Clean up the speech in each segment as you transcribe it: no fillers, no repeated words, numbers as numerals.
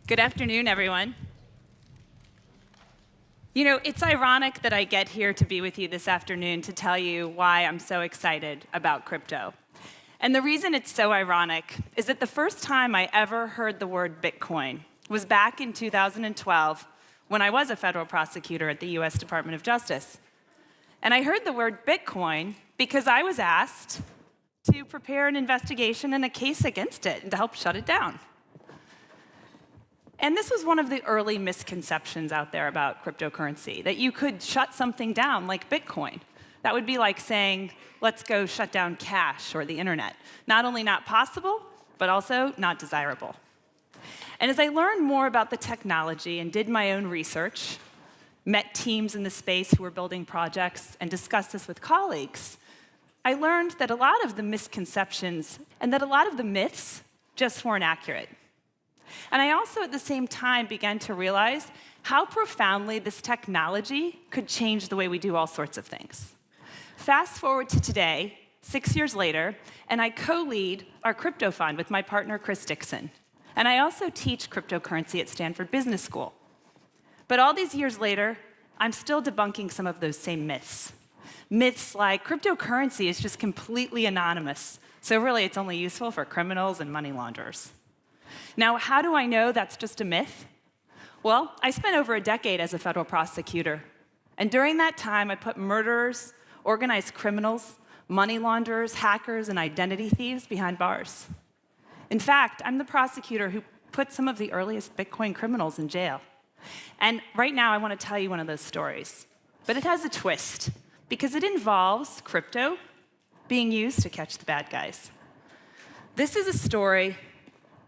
Good afternoon, everyone. You know, it's ironic that I get here to be with you this afternoon to tell you why I'm so excited about crypto. And the reason it's so ironic is that the first time I ever heard the word Bitcoin was back in 2012 when I was a federal prosecutor at the US Department of Justice. And I heard the word Bitcoin because I was asked to prepare an investigation and a case against it and to help shut it down. And this was one of the early misconceptions out there about cryptocurrency, that you could shut something down like Bitcoin. That would be like saying, let's go shut down cash or the internet. Not only not possible, but also not desirable. And as I learned more about the technology and did my own research, met teams in the space who were building projects, and discussed this with colleagues, I learned that a lot of the misconceptions and that a lot of the myths just weren't accurate. And I also, at the same time, began to realize how profoundly this technology could change the way we do all sorts of things. Fast forward to today, 6 years later, and I co-lead our crypto fund with my partner, Chris Dixon. And I also teach cryptocurrency at Stanford Business School. But all these years later, I'm still debunking some of those same myths. Myths like cryptocurrency is just completely anonymous, so really it's only useful for criminals and money launderers. Now, how do I know that's just a myth? Well, I spent over a decade as a federal prosecutor. And during that time, I put murderers, organized criminals, money launderers, hackers, and identity thieves behind bars. In fact, I'm the prosecutor who put some of the earliest Bitcoin criminals in jail. And right now, I want to tell you one of those stories. But it has a twist, because it involves crypto being used to catch the bad guys. This is a story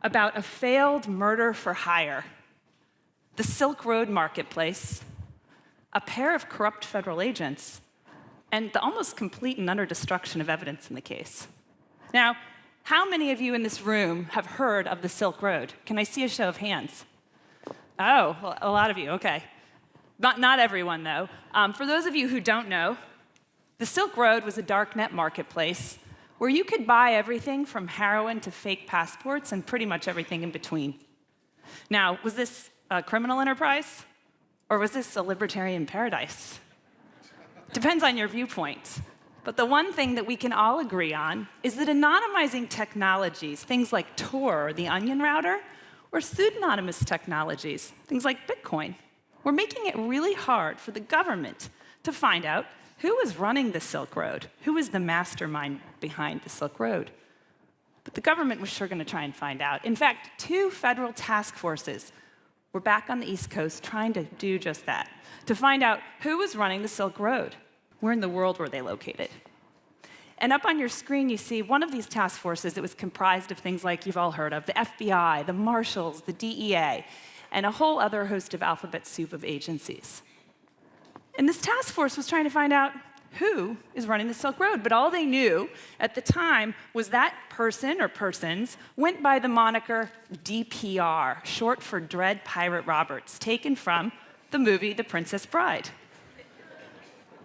about a failed murder for hire, the Silk Road marketplace, a pair of corrupt federal agents, and the almost complete and utter destruction of evidence in the case. Now, how many of you in this room have heard of the Silk Road? Can I see a show of hands? Oh, well, a lot of you, okay. Not everyone, though. For those of you who don't know, the Silk Road was a darknet marketplace where you could buy everything from heroin to fake passports and pretty much everything in between. Now, was this a criminal enterprise? Or was this a libertarian paradise? Depends on your viewpoint. But the one thing that we can all agree on is that anonymizing technologies, things like Tor or the Onion router, or pseudonymous technologies, things like Bitcoin, were making it really hard for the government to find out who was running the Silk Road, who was the mastermind behind the Silk Road. But the government was sure going to try and find out. In fact, 2 federal task forces were back on the East Coast trying to do just that, to find out who was running the Silk Road. Where in the world were they located? And up on your screen, you see one of these task forces that was comprised of things like you've all heard of, the FBI, the Marshals, the DEA, and a whole other host of alphabet soup of agencies. And this task force was trying to find out who is running the Silk Road. But all they knew at the time was that person or persons went by the moniker DPR, short for Dread Pirate Roberts, taken from the movie The Princess Bride.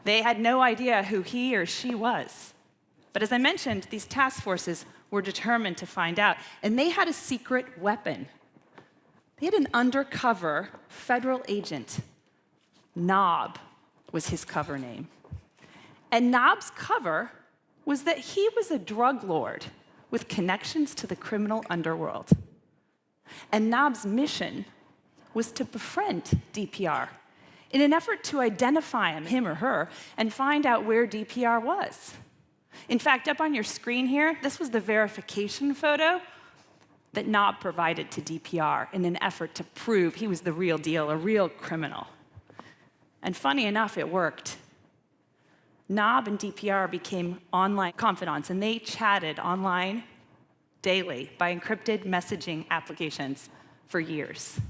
They had no idea who he or she was. But as I mentioned, these task forces were determined to find out. And they had a secret weapon. They had an undercover federal agent. Knob was his cover name. And Knob's cover was that he was a drug lord with connections to the criminal underworld. And Knob's mission was to befriend DPR in an effort to identify him or her, and find out where DPR was. In fact, up on your screen here, this was the verification photo that Knob provided to DPR in an effort to prove he was the real deal, a real criminal. And funny enough, it worked. Knob and DPR became online confidants, and they chatted online daily by encrypted messaging applications for years.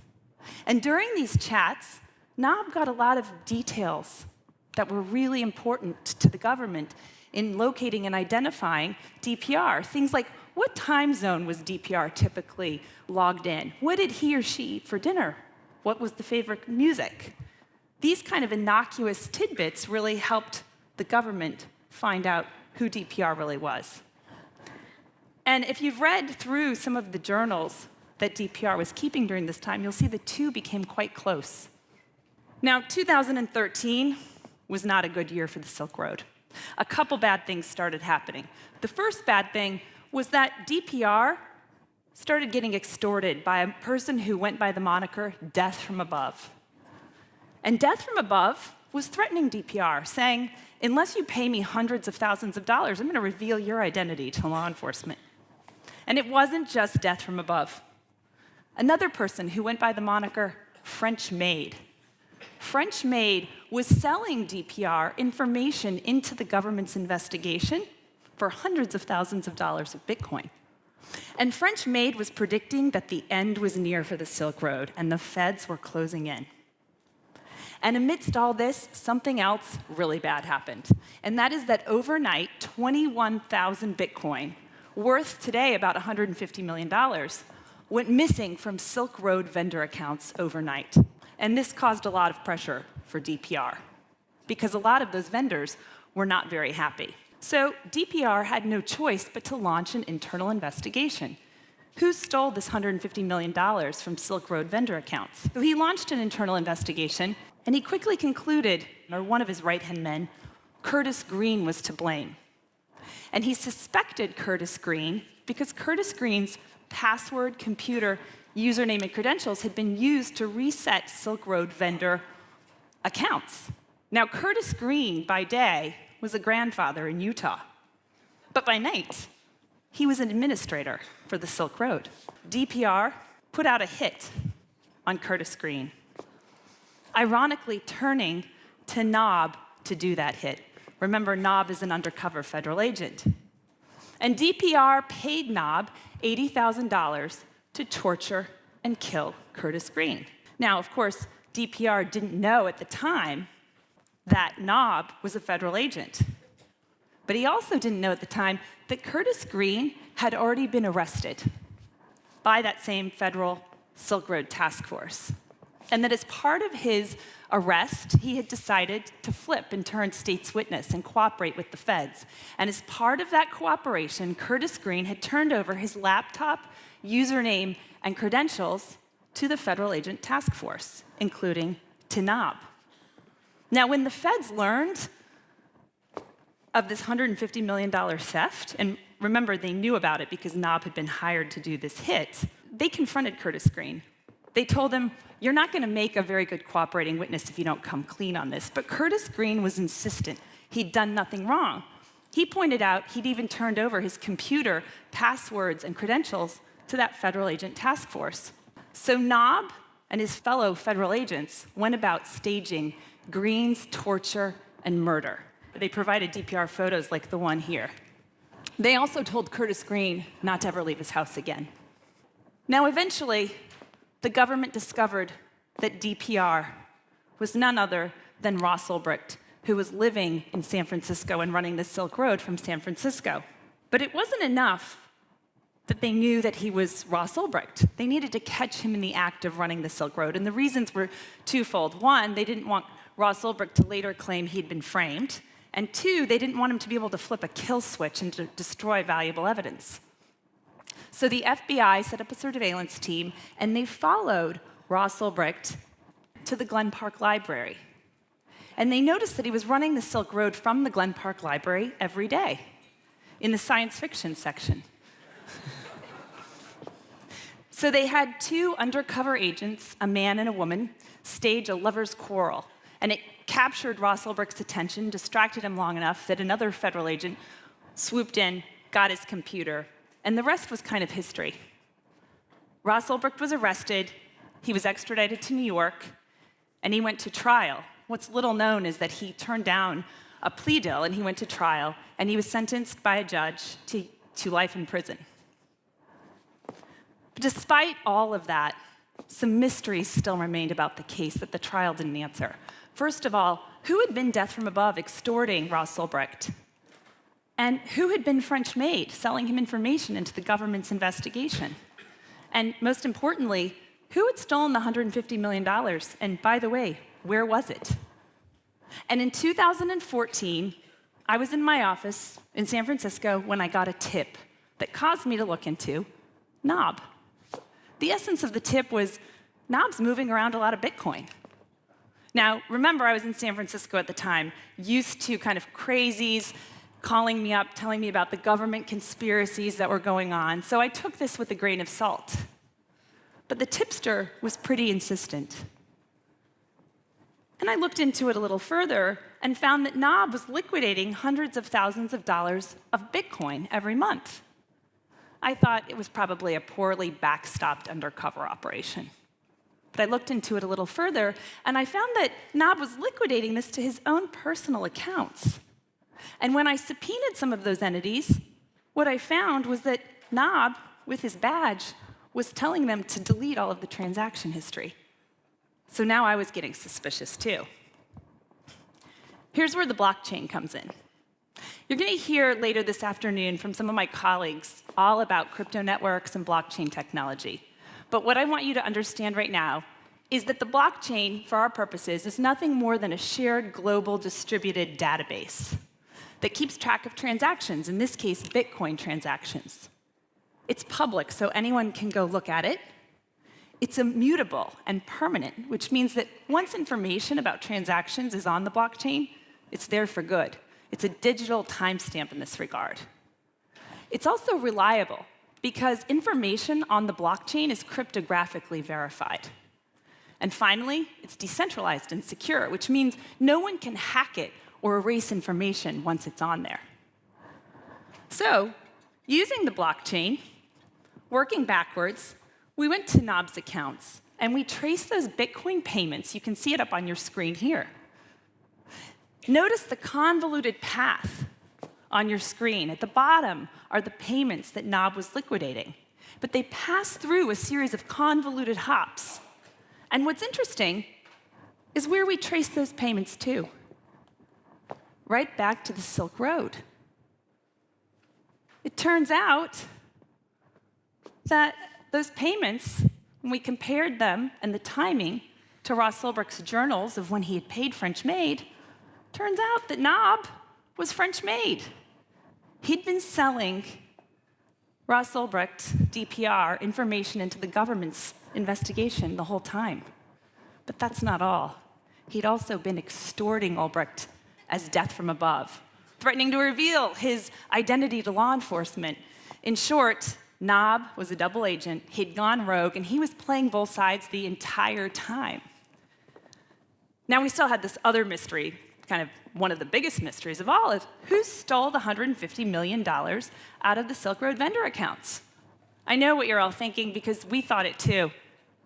And during these chats, Knob got a lot of details that were really important to the government in locating and identifying DPR. Things like, what time zone was DPR typically logged in? What did he or she eat for dinner? What was the favorite music? These kind of innocuous tidbits really helped the government find out who DPR really was. And if you've read through some of the journals that DPR was keeping during this time, you'll see the two became quite close. Now, 2013 was not a good year for the Silk Road. A couple bad things started happening. The first bad thing was that DPR started getting extorted by a person who went by the moniker Death from Above. And Death from Above was threatening DPR, saying, unless you pay me hundreds of thousands of dollars, I'm going to reveal your identity to law enforcement. And it wasn't just Death from Above. Another person who went by the moniker French Maid. French Maid was selling DPR information into the government's investigation for hundreds of thousands of dollars of Bitcoin. And French Maid was predicting that the end was near for the Silk Road and the feds were closing in. And amidst all this, something else really bad happened. And that is that overnight, 21,000 Bitcoin, worth today about $150 million, went missing from Silk Road vendor accounts overnight. And this caused a lot of pressure for DPR, because a lot of those vendors were not very happy. So DPR had no choice but to launch an internal investigation. Who stole this $150 million from Silk Road vendor accounts? So he launched an internal investigation, and he quickly concluded, or one of his right-hand men, Curtis Green was to blame. And he suspected Curtis Green because Curtis Green's password, computer, username, and credentials had been used to reset Silk Road vendor accounts. Now, Curtis Green, by day, was a grandfather in Utah. But by night, he was an administrator for the Silk Road. DPR put out a hit on Curtis Green, ironically turning to Knob to do that hit. Remember, Knob is an undercover federal agent. And DPR paid Knob $80,000 to torture and kill Curtis Green. Now, of course, DPR didn't know at the time that Knob was a federal agent. But he also didn't know at the time that Curtis Green had already been arrested by that same federal Silk Road task force. And that as part of his arrest, he had decided to flip and turn state's witness and cooperate with the feds. And as part of that cooperation, Curtis Green had turned over his laptop, username, and credentials to the federal agent task force, including to Knob. Now, when the feds learned of this $150 million theft, and remember, they knew about it because Knob had been hired to do this hit, they confronted Curtis Green. They told him, you're not going to make a very good cooperating witness if you don't come clean on this. But Curtis Green was insistent. He'd done nothing wrong. He pointed out he'd even turned over his computer, passwords, and credentials to that federal agent task force. So Knob and his fellow federal agents went about staging Green's torture and murder. They provided DPR photos like the one here. They also told Curtis Green not to ever leave his house again. Now, eventually, the government discovered that DPR was none other than Ross Ulbricht, who was living in San Francisco and running the Silk Road from San Francisco. But it wasn't enough that they knew that he was Ross Ulbricht. They needed to catch him in the act of running the Silk Road, and the reasons were twofold. One, they didn't want Ross Ulbricht to later claim he'd been framed, and two, they didn't want him to be able to flip a kill switch and to destroy valuable evidence. So the FBI set up a surveillance team, and they followed Ross Ulbricht to the Glen Park Library. And they noticed that he was running the Silk Road from the Glen Park Library every day in the science fiction section. So they had two undercover agents, a man and a woman, stage a lover's quarrel. And it captured Ross Ulbricht's attention, distracted him long enough that another federal agent swooped in, got his computer, and the rest was kind of history. Ross Ulbricht was arrested, he was extradited to New York, and he went to trial. What's little known is that he turned down a plea deal, and he went to trial, and he was sentenced by a judge to life in prison. But despite all of that, some mysteries still remained about the case that the trial didn't answer. First of all, who had been Death from Above extorting Ross Ulbricht? And who had been French Maid selling him information into the government's investigation? And most importantly, who had stolen the $150 million? And by the way, where was it? And in 2014, I was in my office in San Francisco when I got a tip that caused me to look into Knob. the essence of the tip was Knob's moving around a lot of Bitcoin. Now, remember, I was in San Francisco at the time, used to kind of crazies calling me up, telling me about the government conspiracies that were going on, so I took this with a grain of salt. But the tipster was pretty insistent. And I looked into it a little further and found that Knob was liquidating hundreds of thousands of dollars of Bitcoin every month. I thought it was probably a poorly backstopped undercover operation. But I looked into it a little further, and I found that Knob was liquidating this to his own personal accounts. And when I subpoenaed some of those entities, what I found was that Knob, with his badge, was telling them to delete all of the transaction history. So now I was getting suspicious too. Here's where the blockchain comes in. You're going to hear later this afternoon from some of my colleagues all about crypto networks and blockchain technology. But what I want you to understand right now is that the blockchain, for our purposes, is nothing more than a shared global distributed database that keeps track of transactions, in this case, Bitcoin transactions. It's public, so anyone can go look at it. It's immutable and permanent, which means that once information about transactions is on the blockchain, it's there for good. It's a digital timestamp in this regard. It's also reliable because information on the blockchain is cryptographically verified. And finally, it's decentralized and secure, which means no one can hack it or erase information once it's on there. So, using the blockchain, working backwards, we went to Knob's accounts, and we traced those Bitcoin payments. You can see it up on your screen here. Notice the convoluted path on your screen. At the bottom are the payments that Knob was liquidating. But they pass through a series of convoluted hops. And what's interesting is where we trace those payments to. Right back to the Silk Road. It turns out that those payments, when we compared them and the timing to Ross Ulbricht's journals of when he had paid French Maid, turns out that Knob was French Maid. He'd been selling Ross Ulbricht, DPR, information into the government's investigation the whole time. But that's not all. He'd also been extorting Ulbricht as death from above, threatening to reveal his identity to law enforcement. In short, Knob was a double agent, he'd gone rogue, and he was playing both sides the entire time. Now, we still had this other mystery, kind of one of the biggest mysteries of all, is who stole the $150 million out of the Silk Road vendor accounts? I know what you're all thinking, because we thought it too.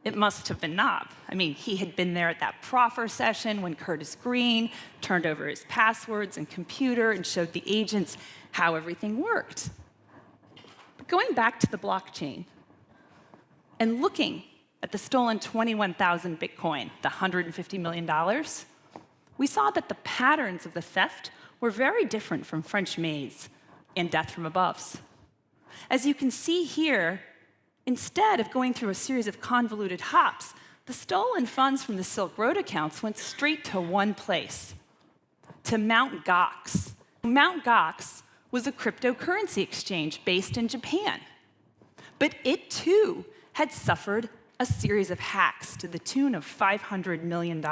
It must have been Knob. I mean, he had been there at that proffer session when Curtis Green turned over his passwords and computer and showed the agents how everything worked. Going back to the blockchain and looking at the stolen 21,000 Bitcoin, the $150 million, we saw that the patterns of the theft were very different from French Maids and Death from Above's. As you can see here, instead of going through a series of convoluted hops, the stolen funds from the Silk Road accounts went straight to one place, to Mt. Gox. Mt. Gox was a cryptocurrency exchange based in Japan. But it, too, had suffered a series of hacks to the tune of $500 million.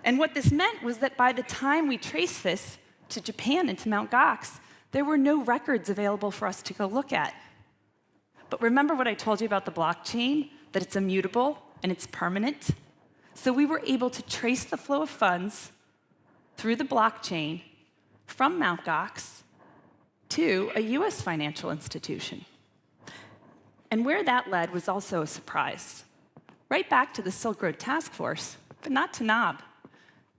And what this meant was that by the time we traced this to Japan and to Mt. Gox, there were no records available for us to go look at. But remember what I told you about the blockchain, that it's immutable and it's permanent? So we were able to trace the flow of funds through the blockchain from Mt. Gox to a US financial institution. And where that led was also a surprise. Right back to the Silk Road Task Force, but not to Knob,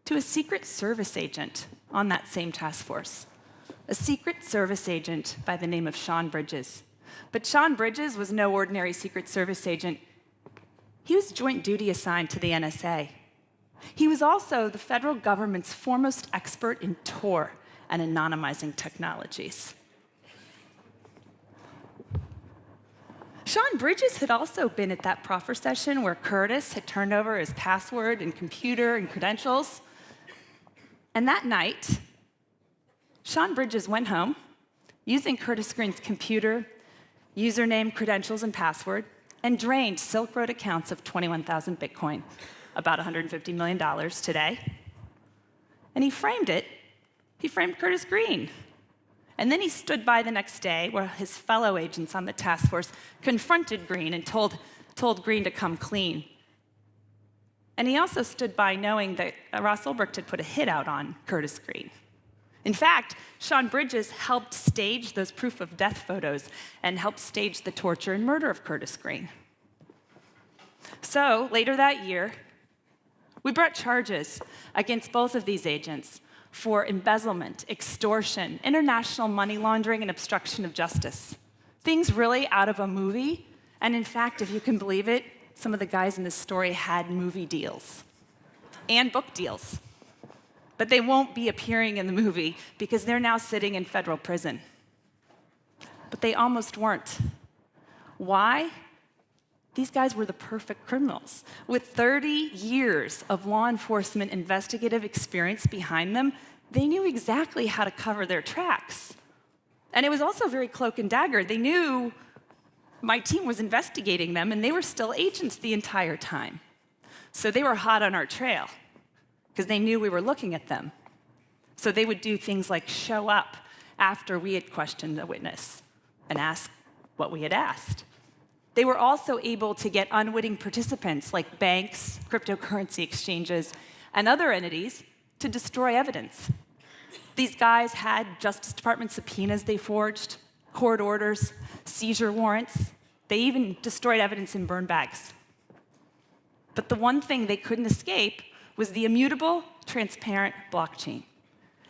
to a Secret Service agent on that same task force. A Secret Service agent by the name of Sean Bridges. But Sean Bridges was no ordinary Secret Service agent. He was joint duty assigned to the NSA. He was also the federal government's foremost expert in Tor and anonymizing technologies. Sean Bridges had also been at that proffer session where Curtis had turned over his password and computer and credentials. And that night, Sean Bridges went home using Curtis Green's computer, username, credentials, and password, and drained Silk Road accounts of 21,000 Bitcoin, about $150 million today. And he framed Curtis Green. And then he stood by the next day where his fellow agents on the task force confronted Green and told Green to come clean. And he also stood by knowing that Ross Ulbricht had put a hit out on Curtis Green. In fact, Sean Bridges helped stage those proof of death photos and helped stage the torture and murder of Curtis Green. So later that year, we brought charges against both of these agents for embezzlement, extortion, international money laundering, and obstruction of justice. Things really out of a movie. And in fact, if you can believe it, some of the guys in this story had movie deals and book deals. But they won't be appearing in the movie because they're now sitting in federal prison. But they almost weren't. Why? These guys were the perfect criminals. With 30 years of law enforcement investigative experience behind them, they knew exactly how to cover their tracks. And it was also very cloak and dagger. They knew my team was investigating them, and they were still agents the entire time. So they were hot on our trail because they knew we were looking at them. So they would do things like show up after we had questioned the witness and ask what we had asked. They were also able to get unwitting participants like banks, cryptocurrency exchanges, and other entities to destroy evidence. These guys had Justice Department subpoenas they forged, court orders, seizure warrants. They even destroyed evidence in burn bags. But the one thing they couldn't escape was the immutable, transparent blockchain.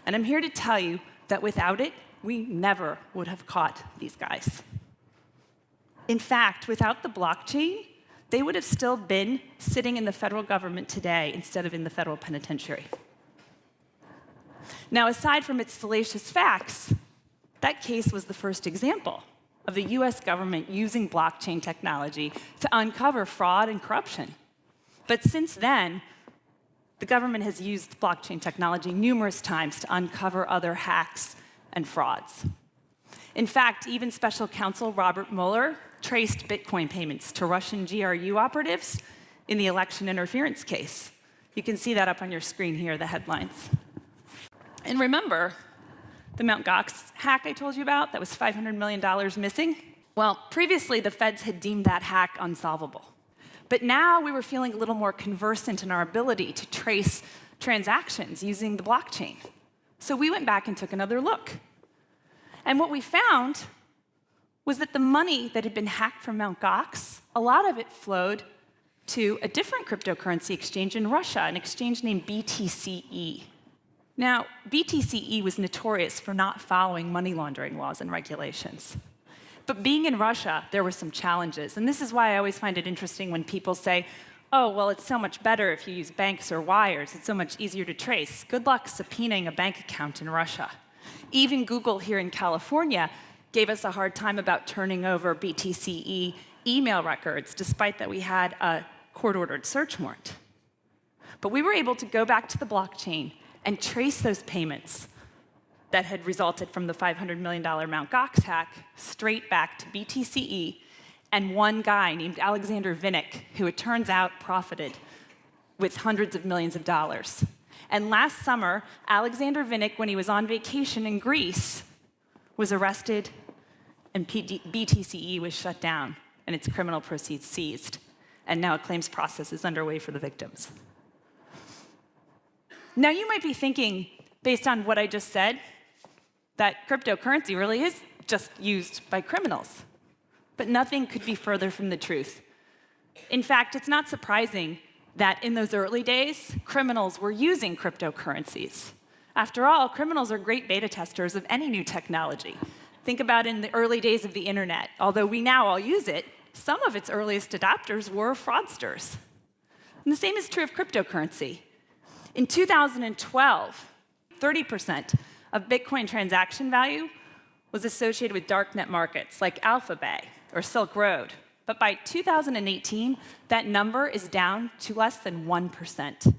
And I'm here to tell you that without it, we never would have caught these guys. In fact, without the blockchain, they would have still been sitting in the federal government today instead of in the federal penitentiary. Now, aside from its salacious facts, that case was the first example of the US government using blockchain technology to uncover fraud and corruption. But since then, the government has used blockchain technology numerous times to uncover other hacks and frauds. In fact, even special counsel Robert Mueller traced Bitcoin payments to Russian GRU operatives in the election interference case. You can see that up on your screen here, the headlines. And remember the Mt. Gox hack I told you about that was $500 million missing? Well, previously the feds had deemed that hack unsolvable. But now we were feeling a little more conversant in our ability to trace transactions using the blockchain. So we went back and took another look. And what we found was that the money that had been hacked from Mt. Gox, a lot of it flowed to a different cryptocurrency exchange in Russia, an exchange named BTCE. Now, BTCE was notorious for not following money laundering laws and regulations. But being in Russia, there were some challenges. And this is why I always find it interesting when people say, oh, well, it's so much better if you use banks or wires. It's so much easier to trace. Good luck subpoenaing a bank account in Russia. Even Google here in California gave us a hard time about turning over BTCE email records, despite that we had a court-ordered search warrant. But we were able to go back to the blockchain and trace those payments that had resulted from the $500 million Mt. Gox hack straight back to BTCE and one guy named Alexander Vinnik, who it turns out profited with hundreds of millions of dollars. And last summer, Alexander Vinnik, when he was on vacation in Greece, was arrested and BTCE was shut down and its criminal proceeds seized. And now a claims process is underway for the victims. Now you might be thinking, based on what I just said, that cryptocurrency really is just used by criminals. But nothing could be further from the truth. In fact, it's not surprising that in those early days, criminals were using cryptocurrencies. After all, criminals are great beta testers of any new technology. Think about in the early days of the internet. Although we now all use it, some of its earliest adopters were fraudsters. And the same is true of cryptocurrency. In 2012, 30% of Bitcoin transaction value was associated with darknet markets like Alphabay or Silk Road. But by 2018, that number is down to less than 1%.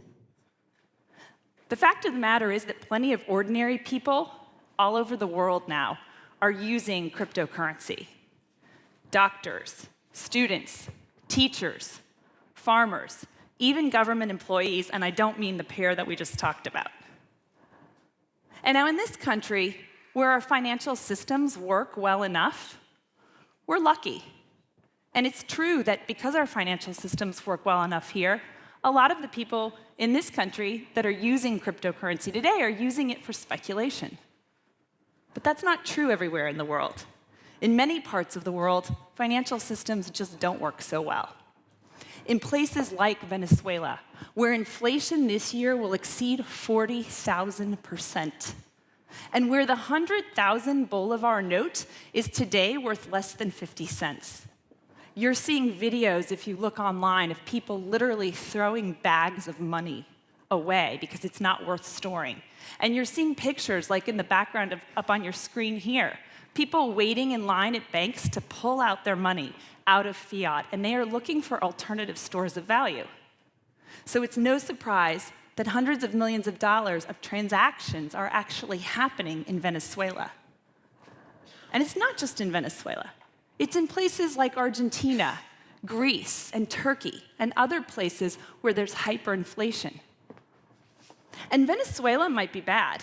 The fact of the matter is that plenty of ordinary people all over the world now are using cryptocurrency. doctors, students, teachers, farmers, even government employees, and I don't mean the pair that we just talked about. And now in this country, where our financial systems work well enough, we're lucky. And it's true that because our financial systems work well enough here, a lot of the people in this country that are using cryptocurrency today are using it for speculation. But that's not true everywhere in the world. In many parts of the world, financial systems just don't work so well. In places like Venezuela, where inflation this year will exceed 40,000%, and where the 100,000 Bolivar note is today worth less than 50 cents. You're seeing videos, if you look online, of people literally throwing bags of money away because it's not worth storing. And you're seeing pictures, like in the background up on your screen here, people waiting in line at banks to pull out their money out of fiat, and they are looking for alternative stores of value. So it's no surprise that hundreds of millions of dollars of transactions are actually happening in Venezuela. And it's not just in Venezuela. It's in places like Argentina, Greece, and Turkey, and other places where there's hyperinflation. And Venezuela might be bad,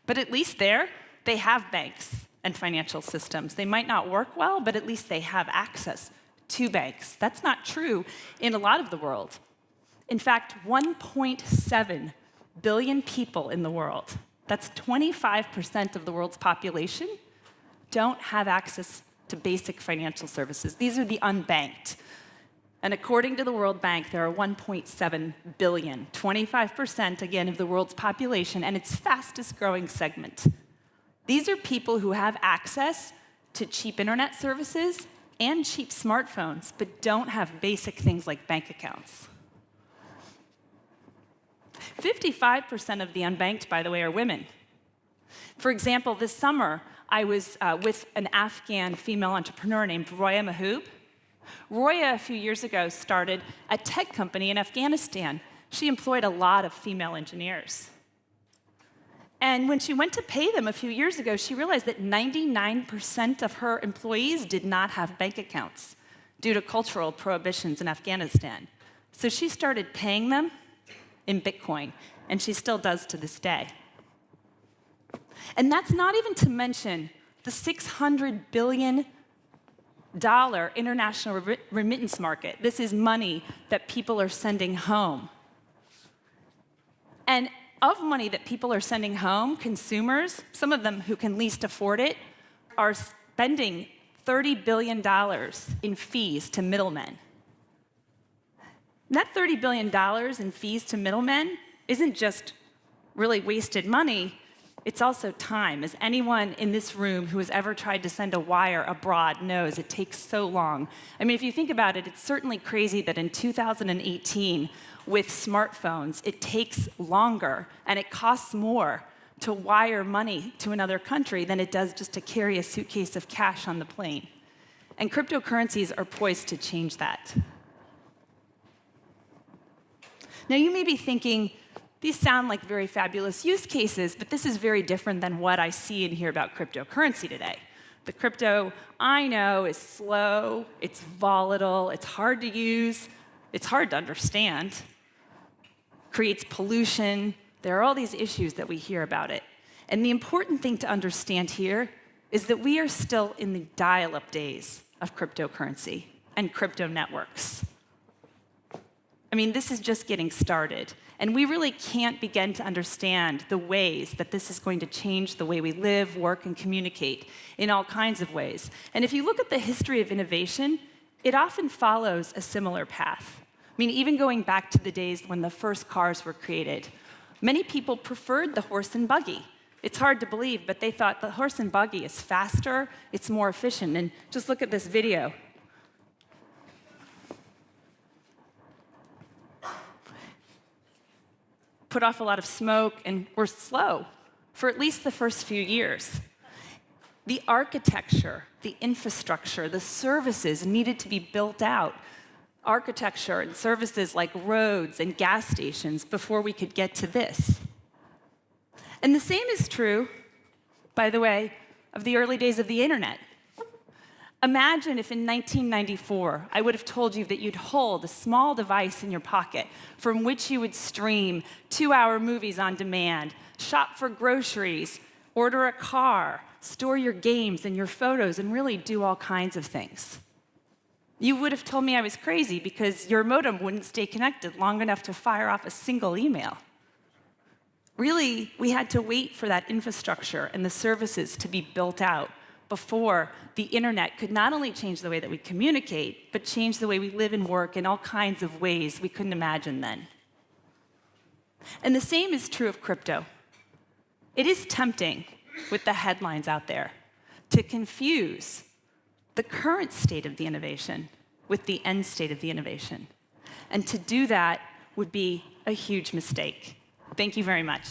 but at least there, they have banks and financial systems. They might not work well, but at least they have access to banks. That's not true in a lot of the world. In fact, 1.7 billion people in the world, that's 25% of the world's population, don't have access to basic financial services. These are the unbanked. And according to the World Bank, there are 1.7 billion, 25% again of the world's population, and its fastest growing segment. These are people who have access to cheap internet services and cheap smartphones, but don't have basic things like bank accounts. 55% of the unbanked, by the way, are women. For example, this summer, I was with an Afghan female entrepreneur named Roya Mahoob. Roya, a few years ago, started a tech company in Afghanistan. She employed a lot of female engineers. And when she went to pay them a few years ago, she realized that 99% of her employees did not have bank accounts due to cultural prohibitions in Afghanistan. So she started paying them in Bitcoin, and she still does to this day. And that's not even to mention the $600 billion international remittance market. This is money that people are sending home. And of money that people are sending home, consumers, some of them who can least afford it, are spending $30 billion in fees to middlemen. And that $30 billion in fees to middlemen isn't just really wasted money, it's also time. As anyone in this room who has ever tried to send a wire abroad knows, it takes so long. I mean, if you think about it, it's certainly crazy that in 2018, with smartphones, it takes longer and it costs more to wire money to another country than it does just to carry a suitcase of cash on the plane. And cryptocurrencies are poised to change that. Now, you may be thinking, these sound like very fabulous use cases, but this is very different than what I see and hear about cryptocurrency today. The crypto I know is slow, it's volatile, it's hard to use, it's hard to understand, creates pollution. There are all these issues that we hear about it. And the important thing to understand here is that we are still in the dial-up days of cryptocurrency and crypto networks. I mean, this is just getting started. And we really can't begin to understand the ways that this is going to change the way we live, work, and communicate in all kinds of ways. And if you look at the history of innovation, it often follows a similar path. I mean, even going back to the days when the first cars were created, many people preferred the horse and buggy. It's hard to believe, but they thought the horse and buggy is faster, it's more efficient. And just look at this video. Put off a lot of smoke and were slow for at least the first few years. The architecture, the infrastructure, the services needed to be built out. Architecture and services like roads and gas stations before we could get to this. And the same is true, by the way, of the early days of the internet. Imagine if in 1994 I would have told you that you'd hold a small device in your pocket from which you would stream 2-hour movies on demand, shop for groceries, order a car, store your games and your photos, and really do all kinds of things. You would have told me I was crazy because your modem wouldn't stay connected long enough to fire off a single email. Really, we had to wait for that infrastructure and the services to be built out before the internet could not only change the way that we communicate, but change the way we live and work in all kinds of ways we couldn't imagine then. And the same is true of crypto. It is tempting, with the headlines out there, to confuse the current state of the innovation with the end state of the innovation. And to do that would be a huge mistake. Thank you very much.